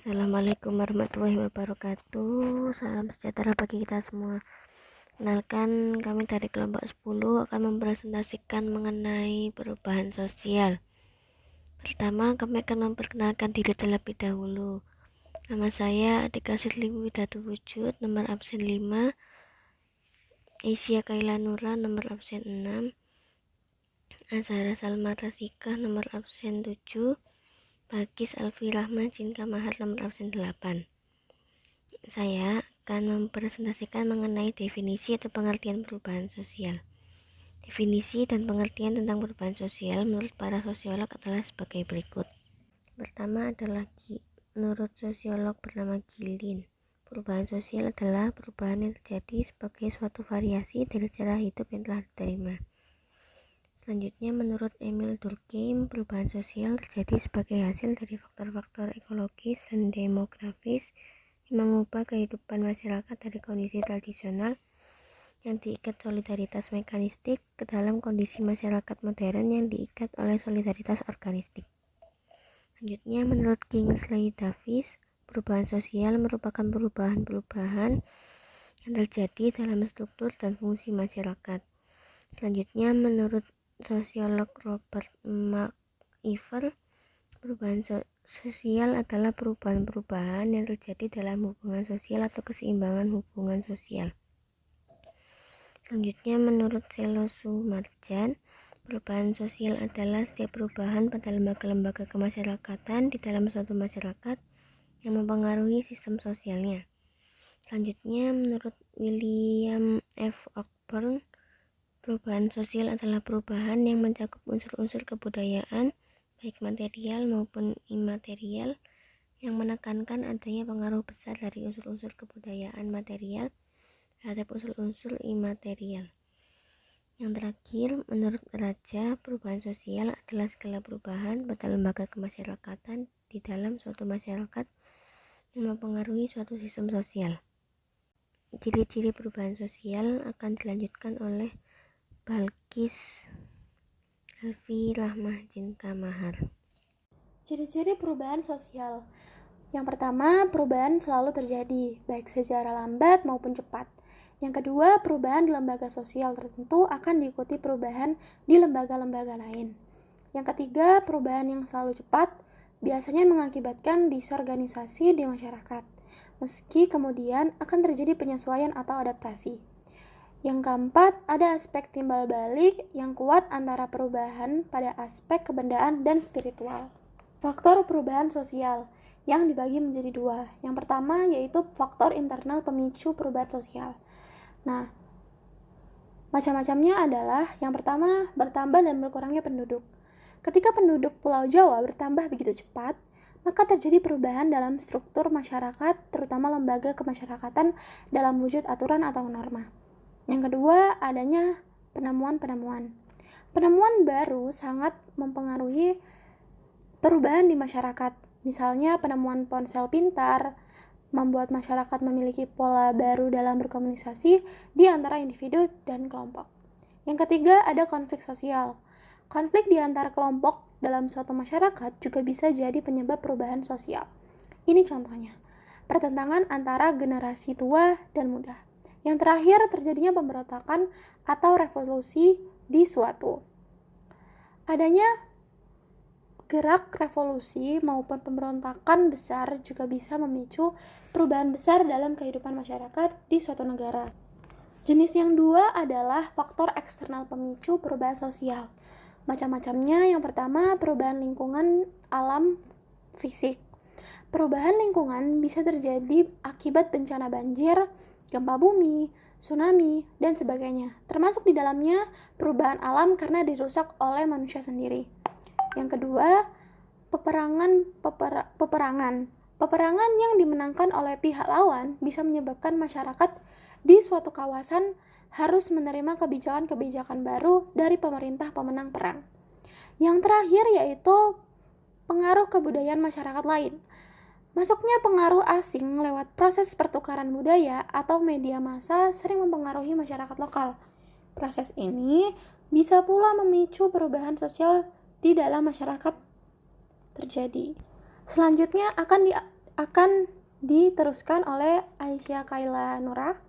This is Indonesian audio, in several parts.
Assalamualaikum warahmatullahi wabarakatuh. Salam sejahtera bagi kita semua. Kenalkan, kami dari kelompok 10 akan mempresentasikan mengenai perubahan sosial. Pertama, kami akan memperkenalkan diri terlebih dahulu. Nama saya Atika Sirli Widatu Wujud, nomor absen 5. Isya Kaila Nura, nomor absen 6. Azhara Salma Rasikah, nomor absen 7. Bagis Alfi Rahman Cinka Mahar, nomor absen 8. Saya akan mempresentasikan mengenai definisi atau pengertian perubahan sosial. Definisi dan pengertian tentang perubahan sosial menurut para sosiolog adalah sebagai berikut. Pertama adalah menurut sosiolog bernama Gilin, perubahan sosial adalah perubahan yang terjadi sebagai suatu variasi dari cara hidup yang telah diterima. Selanjutnya, menurut Emil Durkheim, perubahan sosial terjadi sebagai hasil dari faktor-faktor ekologis dan demografis yang mengubah kehidupan masyarakat dari kondisi tradisional yang diikat solidaritas mekanistik ke dalam kondisi masyarakat modern yang diikat oleh solidaritas organistik. Selanjutnya, menurut Kingsley Davis, perubahan sosial merupakan perubahan-perubahan yang terjadi dalam struktur dan fungsi masyarakat. Selanjutnya, menurut sosiolog Robert McIver, perubahan sosial adalah perubahan-perubahan yang terjadi dalam hubungan sosial atau keseimbangan hubungan sosial. Selanjutnya, menurut Selosu Marjan, perubahan sosial adalah setiap perubahan pada lembaga-lembaga kemasyarakatan di dalam suatu masyarakat yang mempengaruhi sistem sosialnya. Selanjutnya, menurut William F. Cockburn, perubahan sosial adalah perubahan yang mencakup unsur-unsur kebudayaan, baik material maupun imaterial, yang menekankan adanya pengaruh besar dari unsur-unsur kebudayaan material terhadap unsur-unsur imaterial. Yang terakhir, menurut Raja, perubahan sosial adalah segala perubahan pada lembaga kemasyarakatan di dalam suatu masyarakat yang mempengaruhi suatu sistem sosial. Ciri-ciri perubahan sosial akan dilanjutkan oleh Balkis Alfi Rahmah Cinka Mahar. Ciri-ciri perubahan sosial. Yang pertama, perubahan selalu terjadi, baik secara lambat maupun cepat. Yang kedua, perubahan di lembaga sosial tertentu akan diikuti perubahan di lembaga-lembaga lain. Yang ketiga, perubahan yang selalu cepat biasanya mengakibatkan disorganisasi di masyarakat, meski kemudian akan terjadi penyesuaian atau adaptasi. Yang keempat, ada aspek timbal balik yang kuat antara perubahan pada aspek kebendaan dan spiritual. Faktor perubahan sosial yang dibagi menjadi dua. Yang pertama yaitu faktor internal pemicu perubahan sosial. Nah, macam-macamnya adalah yang pertama, bertambah dan berkurangnya penduduk. Ketika penduduk Pulau Jawa bertambah begitu cepat, maka terjadi perubahan dalam struktur masyarakat, terutama lembaga kemasyarakatan dalam wujud aturan atau norma. Yang kedua, adanya penemuan-penemuan. Penemuan baru sangat mempengaruhi perubahan di masyarakat. Misalnya, penemuan ponsel pintar membuat masyarakat memiliki pola baru dalam berkomunikasi di antara individu dan kelompok. Yang ketiga, ada konflik sosial. Konflik di antara kelompok dalam suatu masyarakat juga bisa jadi penyebab perubahan sosial. Ini contohnya, pertentangan antara generasi tua dan muda. Yang terakhir, terjadinya pemberontakan atau revolusi di suatu. Adanya gerak revolusi maupun pemberontakan besar juga bisa memicu perubahan besar dalam kehidupan masyarakat di suatu negara. Jenis yang dua adalah faktor eksternal pemicu perubahan sosial. Macam-macamnya, yang pertama, perubahan lingkungan alam fisik. Perubahan lingkungan bisa terjadi akibat bencana banjir, gempa bumi, tsunami, dan sebagainya. Termasuk di dalamnya perubahan alam karena dirusak oleh manusia sendiri. Yang kedua, peperangan. Peperangan yang dimenangkan oleh pihak lawan bisa menyebabkan masyarakat di suatu kawasan harus menerima kebijakan-kebijakan baru dari pemerintah pemenang perang. Yang terakhir yaitu pengaruh kebudayaan masyarakat lain. Masuknya pengaruh asing lewat proses pertukaran budaya atau media massa sering mempengaruhi masyarakat lokal. Proses ini bisa pula memicu perubahan sosial di dalam masyarakat terjadi. Selanjutnya akan akan diteruskan oleh Aisyah Kaila Nura.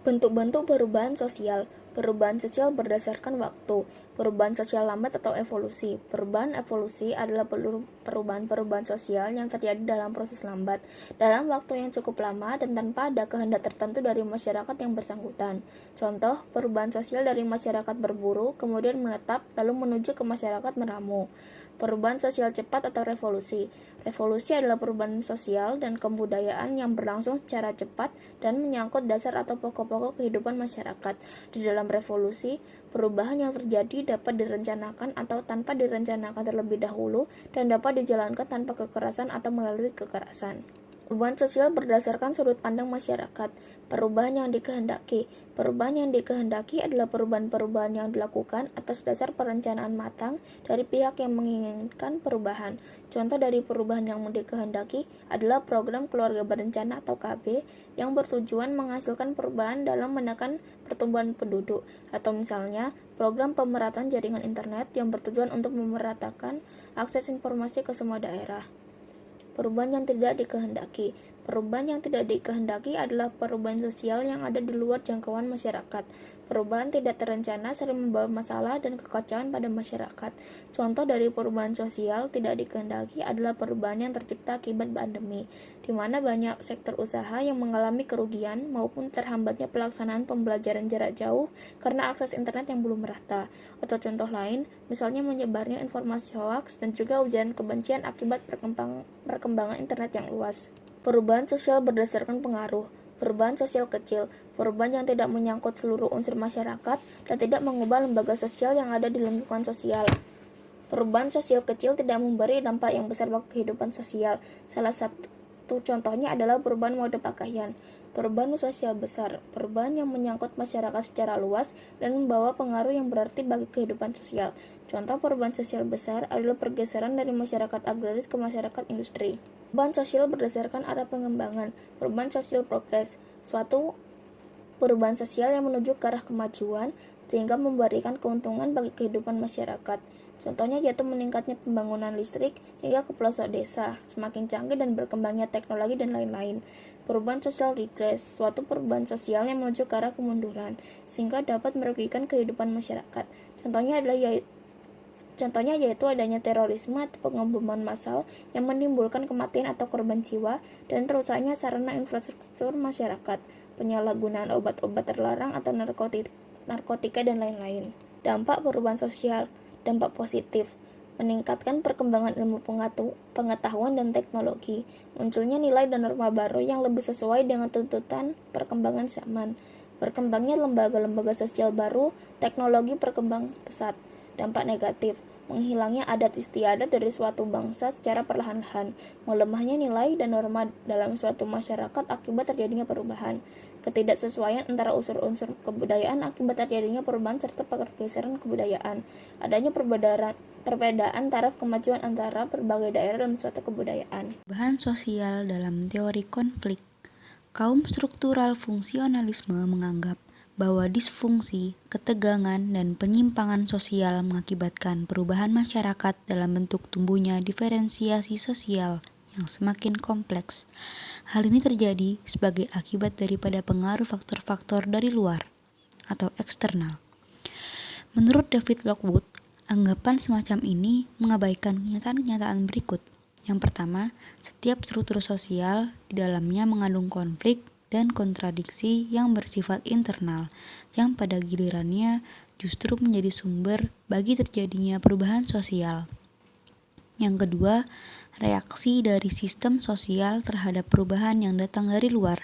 Bentuk-bentuk perubahan sosial. Perubahan sosial berdasarkan waktu. Perubahan sosial lambat atau evolusi. Perubahan evolusi adalah perubahan-perubahan sosial yang terjadi dalam proses lambat, dalam waktu yang cukup lama dan tanpa ada kehendak tertentu dari masyarakat yang bersangkutan. Contoh, perubahan sosial dari masyarakat berburu, kemudian menetap, lalu menuju ke masyarakat meramu. Perubahan sosial cepat atau revolusi. Revolusi adalah perubahan sosial dan kebudayaan yang berlangsung secara cepat dan menyangkut dasar atau pokok-pokok kehidupan masyarakat. Di dalam revolusi, perubahan yang terjadi dapat direncanakan atau tanpa direncanakan terlebih dahulu dan dapat dijalankan tanpa kekerasan atau melalui kekerasan. Perubahan sosial berdasarkan sudut pandang masyarakat. Perubahan yang dikehendaki. Perubahan yang dikehendaki adalah perubahan-perubahan yang dilakukan atas dasar perencanaan matang dari pihak yang menginginkan perubahan. Contoh dari perubahan yang dikehendaki adalah program keluarga berencana atau KB yang bertujuan menghasilkan perubahan dalam menekan pertumbuhan penduduk, atau misalnya program pemerataan jaringan internet yang bertujuan untuk memeratakan akses informasi ke semua daerah. Perubahan yang tidak dikehendaki. Perubahan yang tidak dikehendaki adalah perubahan sosial yang ada di luar jangkauan masyarakat. Perubahan tidak terencana sering membawa masalah dan kekacauan pada masyarakat. Contoh dari perubahan sosial tidak dikehendaki adalah perubahan yang tercipta akibat pandemi, di mana banyak sektor usaha yang mengalami kerugian maupun terhambatnya pelaksanaan pembelajaran jarak jauh karena akses internet yang belum merata. Atau contoh lain, misalnya menyebarnya informasi hoaks dan juga ujaran kebencian akibat perkembangan internet yang luas. Perubahan sosial berdasarkan pengaruh. Perubahan sosial kecil, perubahan yang tidak menyangkut seluruh unsur masyarakat dan tidak mengubah lembaga sosial yang ada di lingkungan sosial. Perubahan sosial kecil tidak memberi dampak yang besar bagi kehidupan sosial. Salah satu contohnya adalah perubahan mode pakaian. Perubahan sosial besar, perubahan yang menyangkut masyarakat secara luas dan membawa pengaruh yang berarti bagi kehidupan sosial. Contoh perubahan sosial besar adalah pergeseran dari masyarakat agraris ke masyarakat industri. Perubahan sosial berdasarkan arah pengembangan. Perubahan sosial progres, suatu perubahan sosial yang menuju ke arah kemajuan sehingga memberikan keuntungan bagi kehidupan masyarakat. Contohnya yaitu meningkatnya pembangunan listrik hingga ke pelosok desa, semakin canggih dan berkembangnya teknologi dan lain-lain. Perubahan sosial regres, suatu perubahan sosial yang menuju ke arah kemunduran sehingga dapat merugikan kehidupan masyarakat. Contohnya yaitu adanya terorisme atau pengeboman massal yang menimbulkan kematian atau korban jiwa dan rusaknya sarana infrastruktur masyarakat, penyalahgunaan obat-obat terlarang atau narkotika dan lain-lain. Dampak perubahan sosial. Dampak positif, meningkatkan perkembangan ilmu pengetahuan dan teknologi, munculnya nilai dan norma baru yang lebih sesuai dengan tuntutan perkembangan zaman, berkembangnya lembaga-lembaga sosial baru, teknologi berkembang pesat. Dampak negatif, menghilangnya adat istiadat dari suatu bangsa secara perlahan-lahan, melemahnya nilai dan norma dalam suatu masyarakat akibat terjadinya perubahan, ketidaksesuaian antara unsur-unsur kebudayaan akibat terjadinya perubahan serta pergeseran kebudayaan, adanya perbedaan taraf kemajuan antara berbagai daerah dalam suatu kebudayaan. Perubahan sosial dalam teori konflik. Kaum struktural fungsionalisme menganggap bahwa disfungsi, ketegangan, dan penyimpangan sosial mengakibatkan perubahan masyarakat dalam bentuk tumbuhnya diferensiasi sosial yang semakin kompleks. Hal ini terjadi sebagai akibat daripada pengaruh faktor-faktor dari luar atau eksternal. Menurut David Lockwood, anggapan semacam ini mengabaikan kenyataan-kenyataan berikut. Yang pertama, setiap struktur sosial di dalamnya mengandung konflik dan kontradiksi yang bersifat internal, yang pada gilirannya justru menjadi sumber bagi terjadinya perubahan sosial. Yang kedua, reaksi dari sistem sosial terhadap perubahan yang datang dari luar.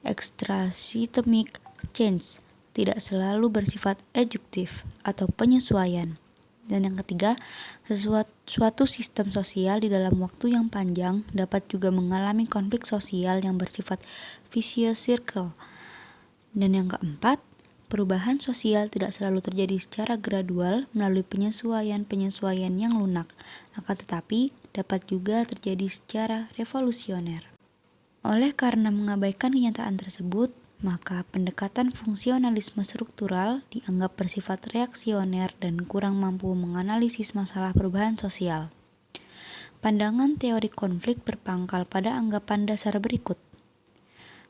Extrasystemic change tidak selalu bersifat adjektif atau penyesuaian. Dan yang ketiga, suatu sistem sosial di dalam waktu yang panjang dapat juga mengalami konflik sosial yang bersifat vicious circle. Dan yang keempat, perubahan sosial tidak selalu terjadi secara gradual melalui penyesuaian-penyesuaian yang lunak, akan tetapi dapat juga terjadi secara revolusioner. Oleh karena mengabaikan kenyataan tersebut, maka pendekatan fungsionalisme struktural dianggap bersifat reaksioner dan kurang mampu menganalisis masalah perubahan sosial. Pandangan teori konflik berpangkal pada anggapan dasar berikut.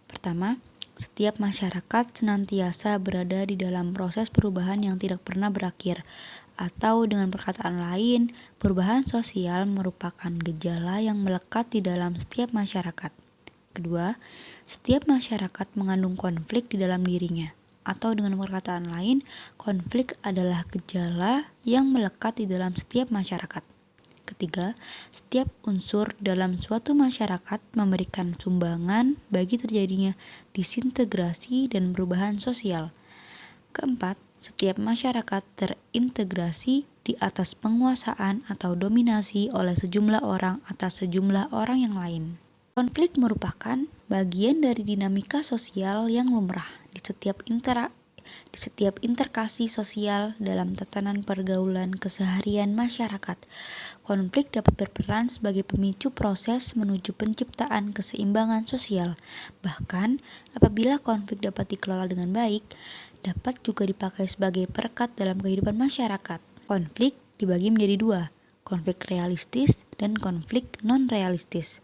Pertama, setiap masyarakat senantiasa berada di dalam proses perubahan yang tidak pernah berakhir, atau dengan perkataan lain, perubahan sosial merupakan gejala yang melekat di dalam setiap masyarakat. Kedua, setiap masyarakat mengandung konflik di dalam dirinya, atau dengan perkataan lain, konflik adalah gejala yang melekat di dalam setiap masyarakat. Ketiga, setiap unsur dalam suatu masyarakat memberikan sumbangan bagi terjadinya disintegrasi dan perubahan sosial. Keempat, setiap masyarakat terintegrasi di atas penguasaan atau dominasi oleh sejumlah orang atas sejumlah orang yang lain. Konflik merupakan bagian dari dinamika sosial yang lumrah di setiap interkasi sosial dalam tatanan pergaulan keseharian masyarakat. Konflik dapat berperan sebagai pemicu proses menuju penciptaan keseimbangan sosial. Bahkan, apabila konflik dapat dikelola dengan baik, dapat juga dipakai sebagai perekat dalam kehidupan masyarakat. Konflik dibagi menjadi dua, konflik realistis dan konflik non-realistis.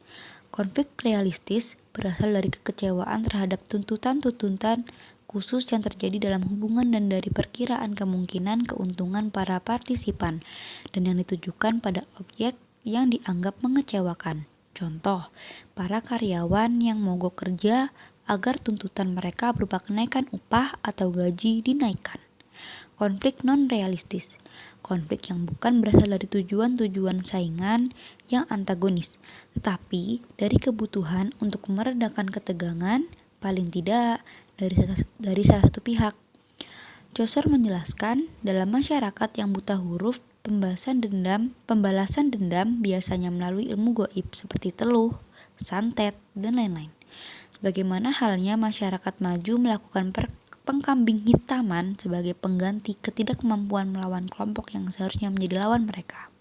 Konflik realistis berasal dari kekecewaan terhadap tuntutan-tuntutan khusus yang terjadi dalam hubungan dan dari perkiraan kemungkinan keuntungan para partisipan dan yang ditujukan pada objek yang dianggap mengecewakan. Contoh, para karyawan yang mogok kerja agar tuntutan mereka berupa kenaikan upah atau gaji dinaikkan. Konflik non-realistis, konflik yang bukan berasal dari tujuan-tujuan saingan yang antagonis, tetapi dari kebutuhan untuk meredakan ketegangan, paling tidak dari salah satu pihak. Chaucer menjelaskan, dalam masyarakat yang buta huruf, pembalasan dendam biasanya melalui ilmu gaib seperti teluh, santet, dan lain-lain. Sebagaimana halnya masyarakat maju melakukan pengkambing hitaman sebagai pengganti ketidakmampuan melawan kelompok yang seharusnya menjadi lawan mereka.